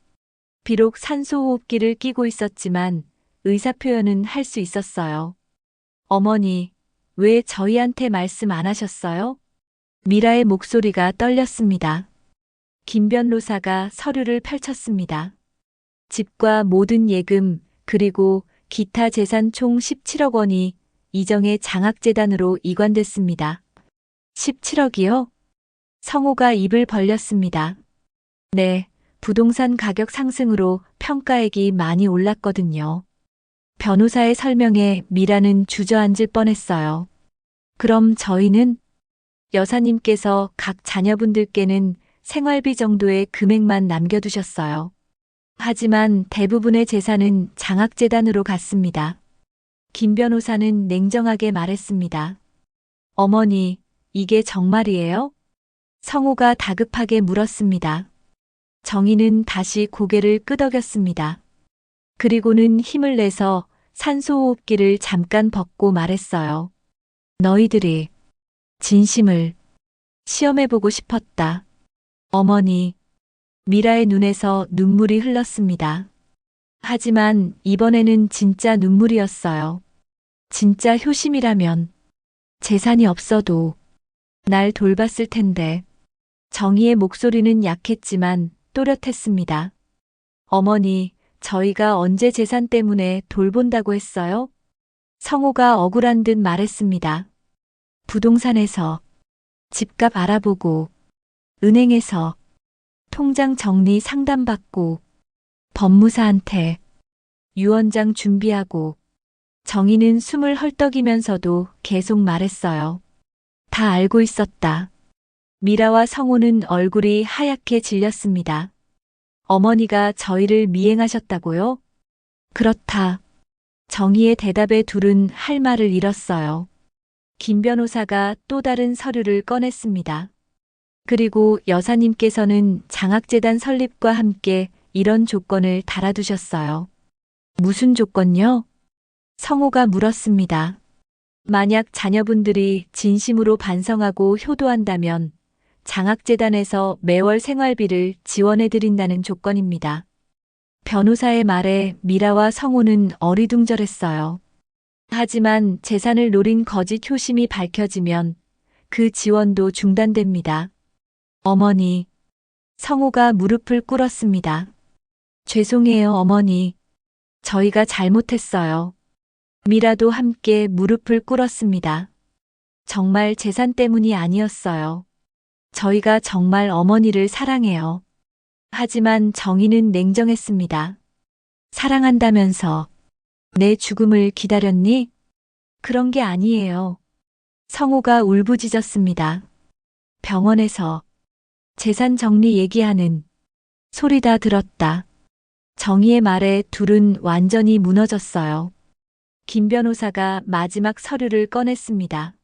비록 산소호흡기를 끼고 있었지만 의사표현은 할 수 있었어요. 어머니, 왜 저희한테 말씀 안 하셨어요? 미라의 목소리가 떨렸습니다. 김 변호사가 서류를 펼쳤습니다. 집과 모든 예금, 그리고 기타 재산 총 17억 원이 이정의 장학재단으로 이관됐습니다. 17억이요? 성호가 입을 벌렸습니다. 네, 부동산 가격 상승으로 평가액이 많이 올랐거든요. 변호사의 설명에 미라는 주저앉을 뻔했어요. 그럼 저희는? 여사님께서 각 자녀분들께는 생활비 정도의 금액만 남겨두셨어요. 하지만 대부분의 재산은 장학재단으로 갔습니다. 김 변호사는 냉정하게 말했습니다. 어머니, 이게 정말이에요? 성호가 다급하게 물었습니다. 정희는 다시 고개를 끄덕였습니다. 그리고는 힘을 내서 산소호흡기를 잠깐 벗고 말했어요. 너희들이 진심을 시험해보고 싶었다. 어머니, 미라의 눈에서 눈물이 흘렀습니다. 하지만 이번에는 진짜 눈물이었어요. 진짜 효심이라면 재산이 없어도 날 돌봤을 텐데. 정희의 목소리는 약했지만 또렷했습니다. 어머니, 저희가 언제 재산 때문에 돌본다고 했어요? 성호가 억울한 듯 말했습니다. 부동산에서 집값 알아보고, 은행에서 통장 정리 상담받고, 법무사한테 유언장 준비하고. 정희는 숨을 헐떡이면서도 계속 말했어요. 다 알고 있었다. 미라와 성호는 얼굴이 하얗게 질렸습니다. 어머니가 저희를 미행하셨다고요? 그렇다. 정희의 대답에 둘은 할 말을 잃었어요. 김 변호사가 또 다른 서류를 꺼냈습니다. 그리고 여사님께서는 장학재단 설립과 함께 이런 조건을 달아두셨어요. 무슨 조건요? 성호가 물었습니다. 만약 자녀분들이 진심으로 반성하고 효도한다면 장학재단에서 매월 생활비를 지원해드린다는 조건입니다. 변호사의 말에 미라와 성호는 어리둥절했어요. 하지만 재산을 노린 거짓 효심이 밝혀지면 그 지원도 중단됩니다. 어머니, 성호가 무릎을 꿇었습니다. 죄송해요, 어머니. 저희가 잘못했어요. 미라도 함께 무릎을 꿇었습니다. 정말 재산 때문이 아니었어요. 저희가 정말 어머니를 사랑해요. 하지만 정희는 냉정했습니다. 사랑한다면서 내 죽음을 기다렸니? 그런 게 아니에요. 성호가 울부짖었습니다. 병원에서 재산 정리 얘기하는 소리 다 들었다. 정희의 말에 둘은 완전히 무너졌어요. 김 변호사가 마지막 서류를 꺼냈습니다.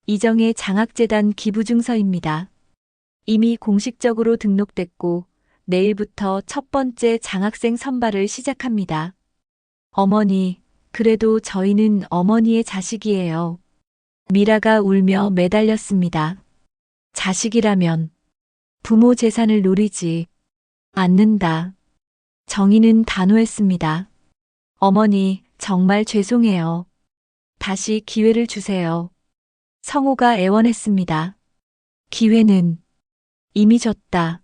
이정의 장학재단 기부증서입니다. 이미 공식적으로 등록됐고 내일부터 첫 번째 장학생 선발을 시작합니다. 어머니, 그래도 저희는 어머니의 자식이에요. 미라가 울며 매달렸습니다. 자식이라면 부모 재산을 노리지 않는다. 정희는 단호했습니다. 어머니, 정말 죄송해요. 다시 기회를 주세요. 성호가 애원했습니다. 기회는 이미 줬다.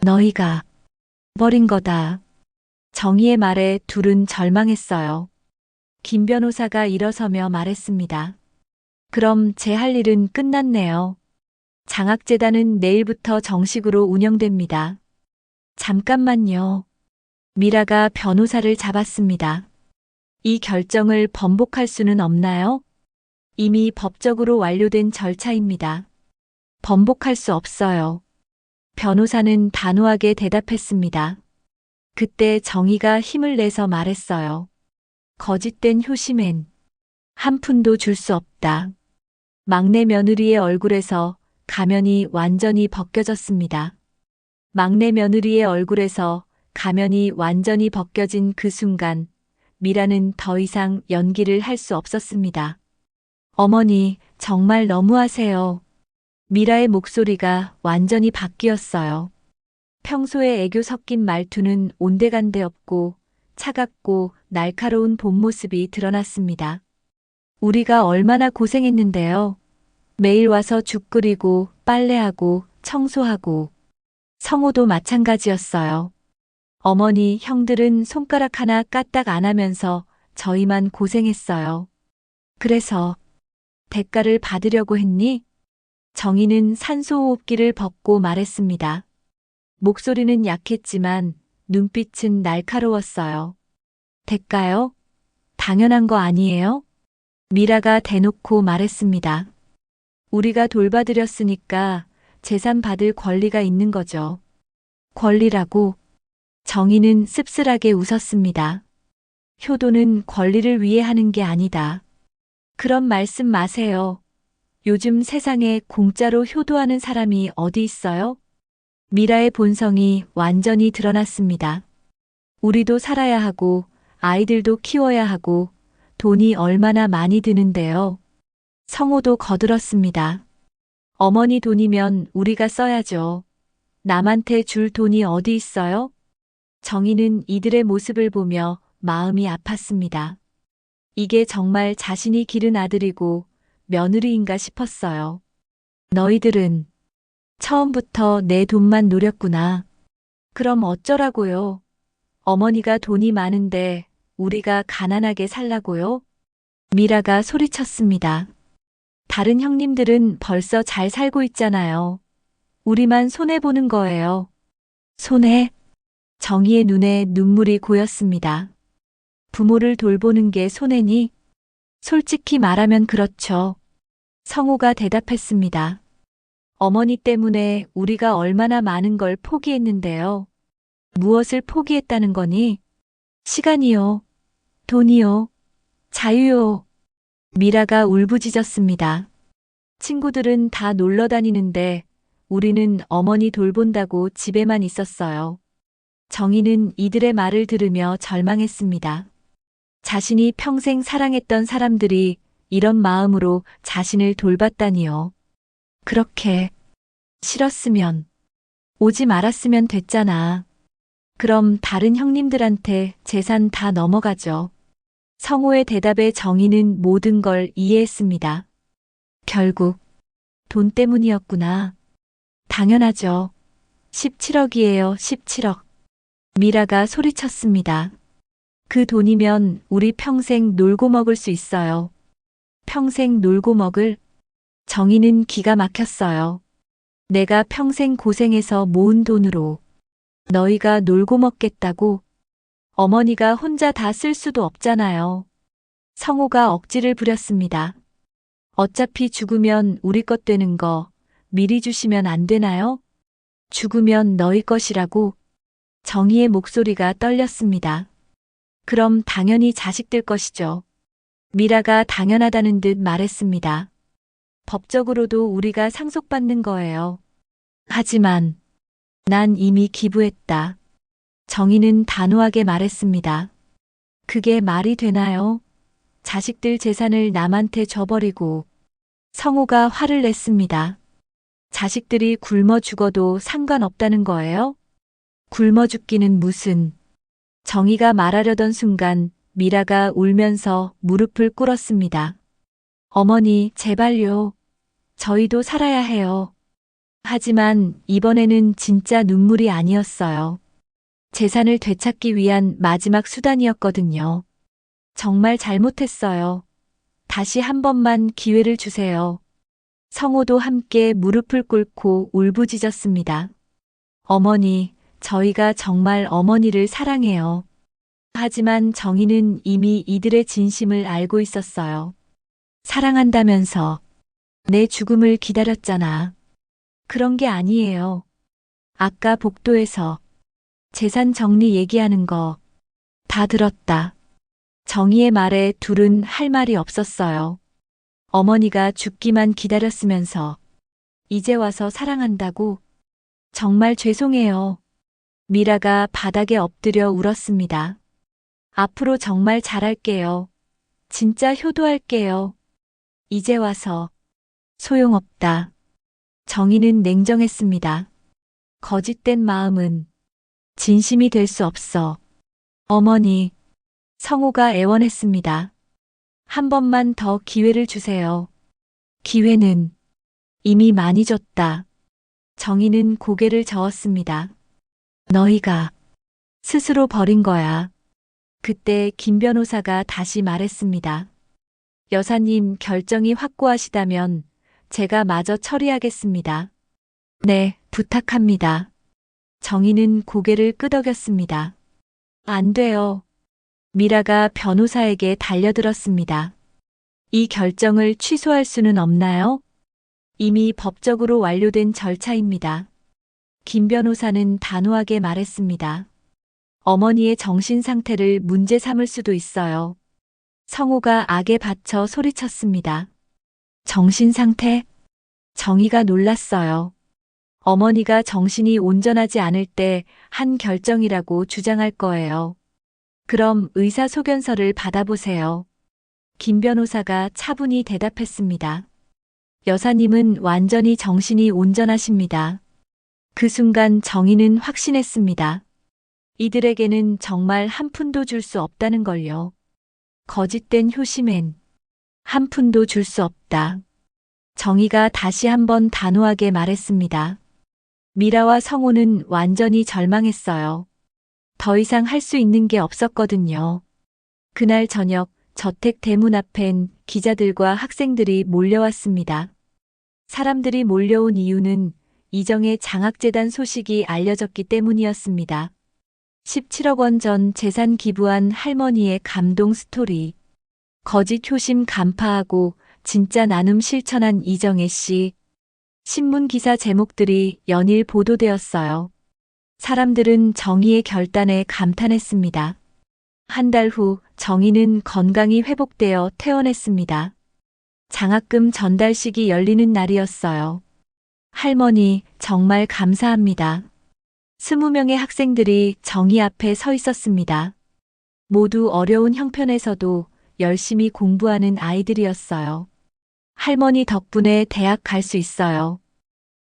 너희가 버린 거다. 정희의 말에 둘은 절망했어요. 김 변호사가 일어서며 말했습니다. 그럼 제 할 일은 끝났네요. 장학재단은 내일부터 정식으로 운영됩니다. 잠깐만요. 미라가 변호사를 잡았습니다. 이 결정을 번복할 수는 없나요? 이미 법적으로 완료된 절차입니다. 번복할 수 없어요. 변호사는 단호하게 대답했습니다. 그때 정희가 힘을 내서 말했어요. 거짓된 효심엔 한 푼도 줄 수 없다. 막내 며느리의 얼굴에서 가면이 완전히 벗겨졌습니다. 막내 며느리의 얼굴에서 가면이 완전히 벗겨진 그 순간 미라는 더 이상 연기를 할 수 없었습니다. 어머니, 정말 너무하세요. 미라의 목소리가 완전히 바뀌었어요. 평소에 애교 섞인 말투는 온데간데 없고 차갑고 날카로운 본 모습이 드러났습니다. 우리가 얼마나 고생했는데요. 매일 와서 죽 끓이고 빨래하고 청소하고 성호도 마찬가지였어요. 어머니, 형들은 손가락 하나 까딱 안 하면서 저희만 고생했어요. 그래서 대가를 받으려고 했니? 정희는 산소호흡기를 벗고 말했습니다. 목소리는 약했지만 눈빛은 날카로웠어요. 대가요? 당연한 거 아니에요? 미라가 대놓고 말했습니다. 우리가 돌봐드렸으니까 재산 받을 권리가 있는 거죠. 권리라고? 정희는 씁쓸하게 웃었습니다. 효도는 권리를 위해 하는 게 아니다. 그런 말씀 마세요. 요즘 세상에 공짜로 효도하는 사람이 어디 있어요? 미라의 본성이 완전히 드러났습니다. 우리도 살아야 하고 아이들도 키워야 하고 돈이 얼마나 많이 드는데요. 성호도 거들었습니다. 어머니 돈이면 우리가 써야죠. 남한테 줄 돈이 어디 있어요? 정희는 이들의 모습을 보며 마음이 아팠습니다. 이게 정말 자신이 기른 아들이고 며느리인가 싶었어요. 너희들은 처음부터 내 돈만 노렸구나. 그럼 어쩌라고요? 어머니가 돈이 많은데 우리가 가난하게 살라고요? 미라가 소리쳤습니다. 다른 형님들은 벌써 잘 살고 있잖아요. 우리만 손해보는 거예요. 손해? 정희의 눈에 눈물이 고였습니다. 부모를 돌보는 게 손해니? 솔직히 말하면 그렇죠. 성호가 대답했습니다. 어머니 때문에 우리가 얼마나 많은 걸 포기했는데요. 무엇을 포기했다는 거니? 시간이요. 돈이요. 자유요. 미라가 울부짖었습니다. 친구들은 다 놀러 다니는데 우리는 어머니 돌본다고 집에만 있었어요. 정희는 이들의 말을 들으며 절망했습니다. 자신이 평생 사랑했던 사람들이 이런 마음으로 자신을 돌봤다니요. 그렇게 싫었으면 오지 말았으면 됐잖아. 그럼 다른 형님들한테 재산 다 넘어가죠. 성호의 대답에 정희는 모든 걸 이해했습니다. 결국 돈 때문이었구나. 당연하죠. 17억이에요, 17억. 미라가 소리쳤습니다. 그 돈이면 우리 평생 놀고 먹을 수 있어요. 평생 놀고 먹을? 정희는 기가 막혔어요. 내가 평생 고생해서 모은 돈으로 너희가 놀고 먹겠다고? 어머니가 혼자 다 쓸 수도 없잖아요. 성호가 억지를 부렸습니다. 어차피 죽으면 우리 것 되는 거 미리 주시면 안 되나요? 죽으면 너희 것이라고? 정희의 목소리가 떨렸습니다. 그럼 당연히 자식들 것이죠. 미라가 당연하다는 듯 말했습니다. 법적으로도 우리가 상속받는 거예요. 하지만 난 이미 기부했다. 정희는 단호하게 말했습니다. 그게 말이 되나요? 자식들 재산을 남한테 줘버리고 성호가 화를 냈습니다. 자식들이 굶어 죽어도 상관없다는 거예요? 굶어 죽기는 무슨. 정희가 말하려던 순간 미라가 울면서 무릎을 꿇었습니다. 어머니, 제발요. 저희도 살아야 해요. 하지만 이번에는 진짜 눈물이 아니었어요. 재산을 되찾기 위한 마지막 수단이었거든요. 정말 잘못했어요. 다시 한 번만 기회를 주세요. 성호도 함께 무릎을 꿇고 울부짖었습니다. 어머니, 저희가 정말 어머니를 사랑해요. 하지만 정희는 이미 이들의 진심을 알고 있었어요. 사랑한다면서 내 죽음을 기다렸잖아. 그런 게 아니에요. 아까 복도에서 재산 정리 얘기하는 거 다 들었다. 정희의 말에 둘은 할 말이 없었어요. 어머니가 죽기만 기다렸으면서 이제 와서 사랑한다고? 정말 죄송해요. 미라가 바닥에 엎드려 울었습니다. 앞으로 정말 잘할게요. 진짜 효도할게요. 이제 와서 소용없다. 정희는 냉정했습니다. 거짓된 마음은 진심이 될 수 없어. 어머니, 성호가 애원했습니다. 한 번만 더 기회를 주세요. 기회는 이미 많이 줬다. 정희는 고개를 저었습니다. 너희가 스스로 버린 거야. 그때 김 변호사가 다시 말했습니다. 여사님 결정이 확고하시다면 제가 마저 처리하겠습니다. 네, 부탁합니다. 정희는 고개를 끄덕였습니다. 안 돼요. 미라가 변호사에게 달려들었습니다. 이 결정을 취소할 수는 없나요? 이미 법적으로 완료된 절차입니다. 김 변호사는 단호하게 말했습니다. 어머니의 정신 상태를 문제 삼을 수도 있어요. 성호가 악에 받쳐 소리쳤습니다. 정신 상태? 정희가 놀랐어요. 어머니가 정신이 온전하지 않을 때 한 결정이라고 주장할 거예요. 그럼 의사소견서를 받아보세요. 김 변호사가 차분히 대답했습니다. 여사님은 완전히 정신이 온전하십니다. 그 순간 정희는 확신했습니다. 이들에게는 정말 한 푼도 줄 수 없다는 걸요. 거짓된 효심엔 한 푼도 줄 수 없다. 정희가 다시 한번 단호하게 말했습니다. 미라와 성호는 완전히 절망했어요. 더 이상 할 수 있는 게 없었거든요. 그날 저녁 저택 대문 앞엔 기자들과 학생들이 몰려왔습니다. 사람들이 몰려온 이유는 이정의 장학재단 소식이 알려졌기 때문이었습니다. 17억 원 전 재산 기부한 할머니의 감동 스토리. 거짓 효심 간파하고 진짜 나눔 실천한 이정혜 씨. 신문 기사 제목들이 연일 보도되었어요. 사람들은 정희의 결단에 감탄했습니다. 한 달 후 정희는 건강이 회복되어 퇴원했습니다. 장학금 전달식이 열리는 날이었어요. 할머니, 정말 감사합니다. 20명의 학생들이 정희 앞에 서 있었습니다. 모두 어려운 형편에서도 열심히 공부하는 아이들이었어요. 할머니 덕분에 대학 갈 수 있어요.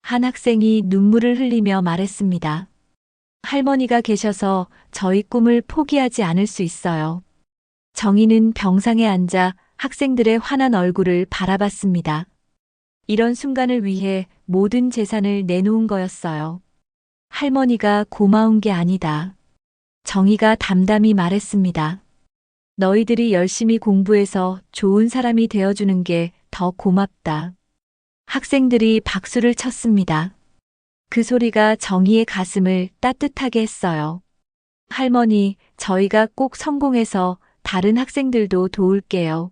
한 학생이 눈물을 흘리며 말했습니다. 할머니가 계셔서 저희 꿈을 포기하지 않을 수 있어요. 정희는 병상에 앉아 학생들의 환한 얼굴을 바라봤습니다. 이런 순간을 위해 모든 재산을 내놓은 거였어요. 할머니가 고마운 게 아니다. 정희가 담담히 말했습니다. 너희들이 열심히 공부해서 좋은 사람이 되어주는 게 더 고맙다. 학생들이 박수를 쳤습니다. 그 소리가 정희의 가슴을 따뜻하게 했어요. 할머니, 저희가 꼭 성공해서 다른 학생들도 도울게요.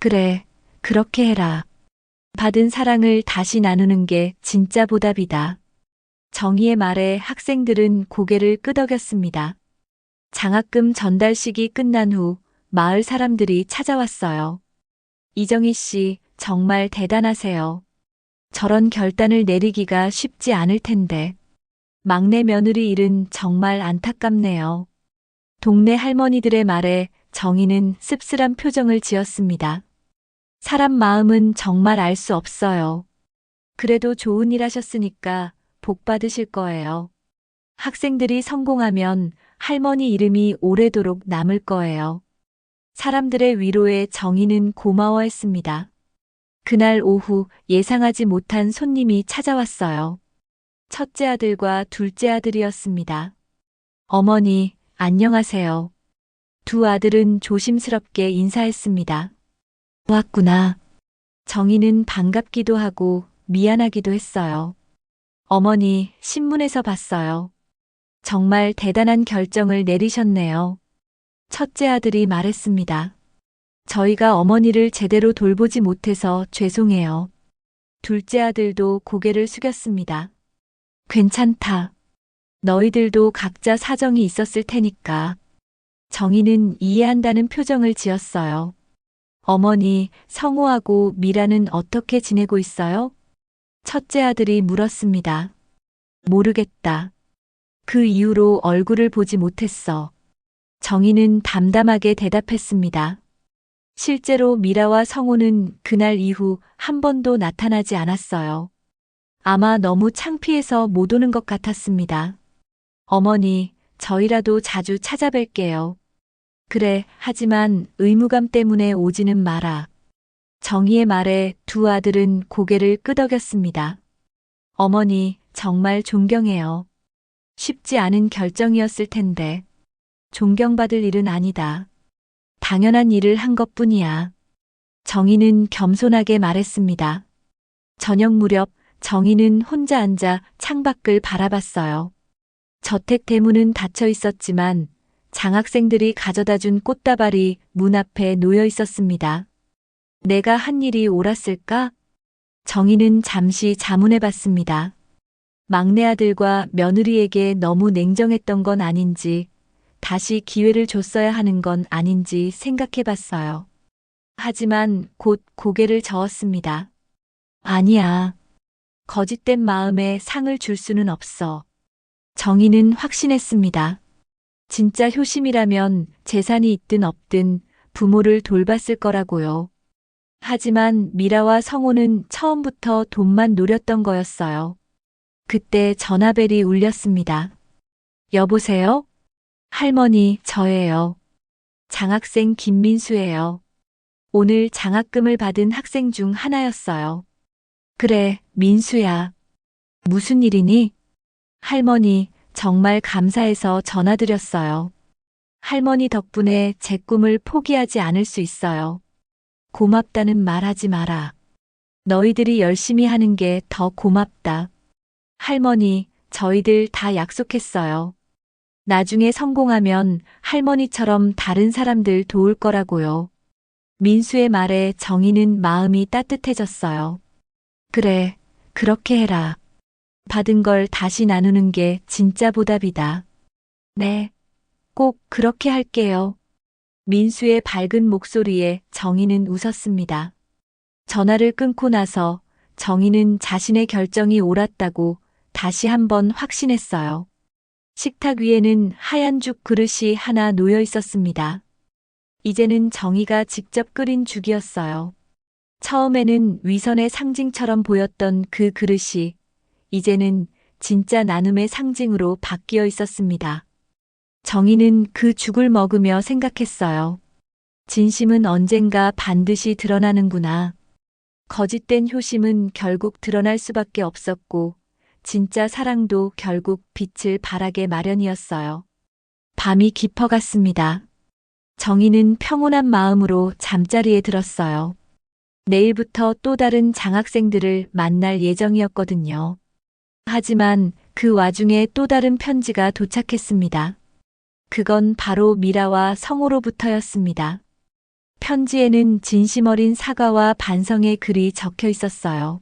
그래, 그렇게 해라. 받은 사랑을 다시 나누는 게 진짜 보답이다. 정희의 말에 학생들은 고개를 끄덕였습니다. 장학금 전달식이 끝난 후 마을 사람들이 찾아왔어요. 이정희 씨, 정말 대단하세요. 저런 결단을 내리기가 쉽지 않을 텐데. 막내 며느리 일은 정말 안타깝네요. 동네 할머니들의 말에 정희는 씁쓸한 표정을 지었습니다. 사람 마음은 정말 알 수 없어요. 그래도 좋은 일 하셨으니까 복 받으실 거예요. 학생들이 성공하면 할머니 이름이 오래도록 남을 거예요. 사람들의 위로에 정희는 고마워했습니다. 그날 오후 예상하지 못한 손님이 찾아왔어요. 첫째 아들과 둘째 아들이었습니다. 어머니, 안녕하세요. 두 아들은 조심스럽게 인사했습니다. 왔구나. 정희는 반갑기도 하고 미안하기도 했어요. 어머니, 신문에서 봤어요. 정말 대단한 결정을 내리셨네요. 첫째 아들이 말했습니다. 저희가 어머니를 제대로 돌보지 못해서 죄송해요. 둘째 아들도 고개를 숙였습니다. 괜찮다. 너희들도 각자 사정이 있었을 테니까. 정희는 이해한다는 표정을 지었어요. 어머니, 성호하고 미라는 어떻게 지내고 있어요? 첫째 아들이 물었습니다. 모르겠다. 그 이후로 얼굴을 보지 못했어. 정희는 담담하게 대답했습니다. 실제로 미라와 성호는 그날 이후 한 번도 나타나지 않았어요. 아마 너무 창피해서 못 오는 것 같았습니다. 어머니, 저희라도 자주 찾아뵐게요. 그래, 하지만 의무감 때문에 오지는 마라. 정희의 말에 두 아들은 고개를 끄덕였습니다. 어머니, 정말 존경해요. 쉽지 않은 결정이었을 텐데. 존경받을 일은 아니다. 당연한 일을 한 것뿐이야. 정희는 겸손하게 말했습니다. 저녁 무렵 정희는 혼자 앉아 창밖을 바라봤어요. 저택 대문은 닫혀 있었지만 장학생들이 가져다 준 꽃다발이 문 앞에 놓여 있었습니다. 내가 한 일이 옳았을까? 정희는 잠시 자문해 봤습니다. 막내 아들과 며느리에게 너무 냉정했던 건 아닌지, 다시 기회를 줬어야 하는 건 아닌지 생각해 봤어요. 하지만 곧 고개를 저었습니다. 아니야. 거짓된 마음에 상을 줄 수는 없어. 정희는 확신했습니다. 진짜 효심이라면 재산이 있든 없든 부모를 돌봤을 거라고요. 하지만 미라와 성호는 처음부터 돈만 노렸던 거였어요. 그때 전화벨이 울렸습니다. 여보세요? 할머니, 저예요. 장학생 김민수예요. 오늘 장학금을 받은 학생 중 하나였어요. 그래, 민수야. 무슨 일이니? 할머니, 정말 감사해서 전화드렸어요. 할머니 덕분에 제 꿈을 포기하지 않을 수 있어요. 고맙다는 말 하지 마라. 너희들이 열심히 하는 게 더 고맙다. 할머니, 저희들 다 약속했어요. 나중에 성공하면 할머니처럼 다른 사람들 도울 거라고요. 민수의 말에 정희는 마음이 따뜻해졌어요. 그래, 그렇게 해라. 받은 걸 다시 나누는 게 진짜 보답이다. 네, 꼭 그렇게 할게요. 민수의 밝은 목소리에 정희는 웃었습니다. 전화를 끊고 나서 정희는 자신의 결정이 옳았다고 다시 한번 확신했어요. 식탁 위에는 하얀 죽 그릇이 하나 놓여 있었습니다. 이제는 정희가 직접 끓인 죽이었어요. 처음에는 위선의 상징처럼 보였던 그 그릇이 이제는 진짜 나눔의 상징으로 바뀌어 있었습니다. 정희는 그 죽을 먹으며 생각했어요. 진심은 언젠가 반드시 드러나는구나. 거짓된 효심은 결국 드러날 수밖에 없었고 진짜 사랑도 결국 빛을 발하게 마련이었어요. 밤이 깊어갔습니다. 정희는 평온한 마음으로 잠자리에 들었어요. 내일부터 또 다른 장학생들을 만날 예정이었거든요. 하지만 그 와중에 또 다른 편지가 도착했습니다. 그건 바로 미라와 성호로부터였습니다. 편지에는 진심 어린 사과와 반성의 글이 적혀 있었어요.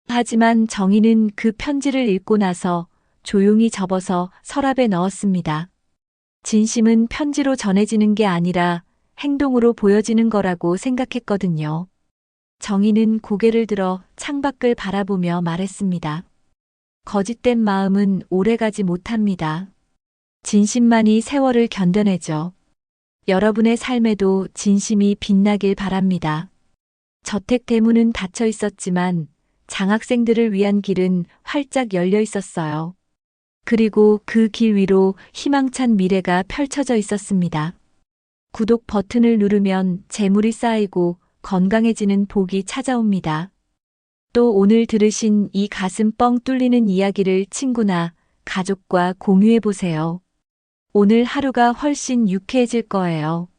하지만 정희는 그 편지를 읽고 나서 조용히 접어서 서랍에 넣었습니다. 진심은 편지로 전해지는 게 아니라 행동으로 보여지는 거라고 생각했거든요. 정희는 고개를 들어 창밖을 바라보며 말했습니다. 거짓된 마음은 오래가지 못합니다. 진심만이 세월을 견뎌내죠. 여러분의 삶에도 진심이 빛나길 바랍니다. 저택 대문은 닫혀 있었지만 장학생들을 위한 길은 활짝 열려 있었어요. 그리고 그 길 위로 희망찬 미래가 펼쳐져 있었습니다. 구독 버튼을 누르면 재물이 쌓이고 건강해지는 복이 찾아옵니다. 또 오늘 들으신 이 가슴 뻥 뚫리는 이야기를 친구나 가족과 공유해 보세요. 오늘 하루가 훨씬 유쾌해질 거예요.